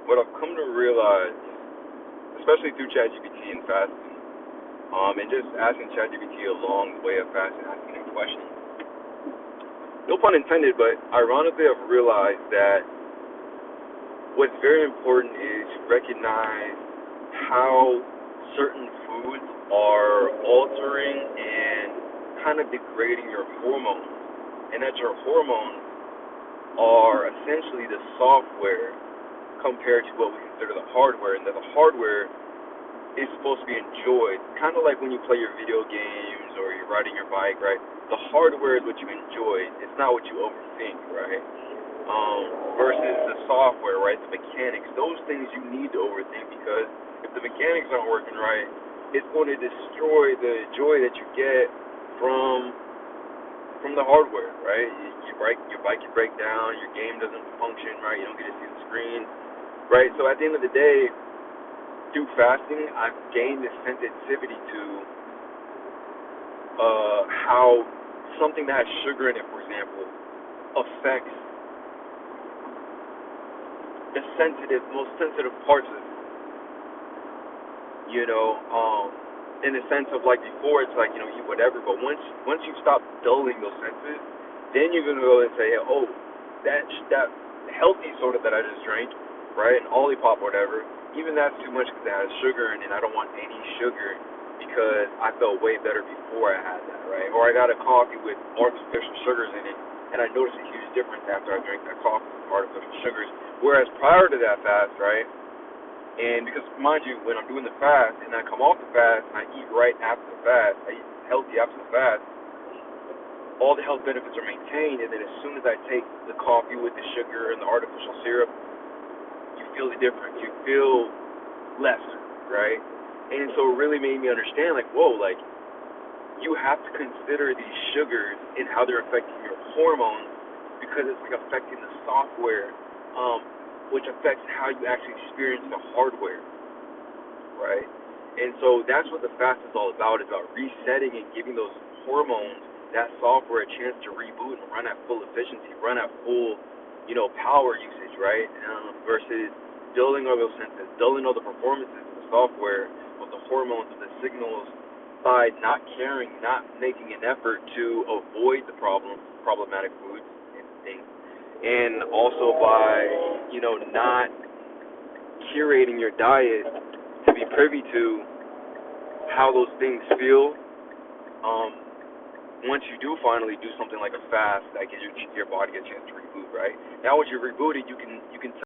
what I've come to realize, especially through ChatGPT and fasting, and just asking ChatGPT along the way of fasting, asking him questions. No pun intended, but ironically, I've realized that what's very important is to recognize how certain foods are altering and kind of degrading your hormones, and that your hormones are essentially the software compared to what we consider the hardware, and that the hardware is supposed to be enjoyed. Kind of like when you play your video games or you're riding your bike, right? The hardware is what you enjoy. It's not what you overthink, right? Versus the software, right? The mechanics. Those things you need to overthink because if the mechanics aren't working right, it's going to destroy the joy that you get from the hardware, right? Your bike can break down, your game doesn't function right, you don't get to see the screen, right? So at the end of the day, through fasting, I've gained this sensitivity to how something that has sugar in it, for example, affects the most sensitive parts of it. You know, in the sense of like before, it's like eat whatever, but once you stop dulling those senses, then you're gonna go and say, oh, that healthy soda that I just drank, right, an Olipop or whatever, even that's too much because it has sugar in it. I don't want any sugar because I felt way better before I had that, right? Or I got a coffee with artificial sugars in it, and I noticed a huge difference after I drank that coffee with artificial sugars. Whereas prior to that fast, right? And because, mind you, when I'm doing the fast and I come off the fast and I eat right after the fast, I eat healthy after the fast, all the health benefits are maintained. And then as soon as I take the coffee with the sugar and the artificial syrup, you feel the difference. You feel less, right? And so it really made me understand, like, whoa, like, you have to consider these sugars and how they're affecting your hormones because it's like affecting the software, which affects how you actually experience the hardware, right? And so that's what the fast is all about. It's about resetting and giving those hormones, that software, a chance to reboot and run at full efficiency, run at full, power usage, right? Versus dulling all those senses, dulling all the performances of the software, of the hormones, of the signals, by not caring, not making an effort to avoid the problematic foods and things, and also by, not curating your diet to be privy to how those things feel. Um, Once you do finally do something like a fast, that gives your body a chance to reboot, right? Now, once you're rebooted, you can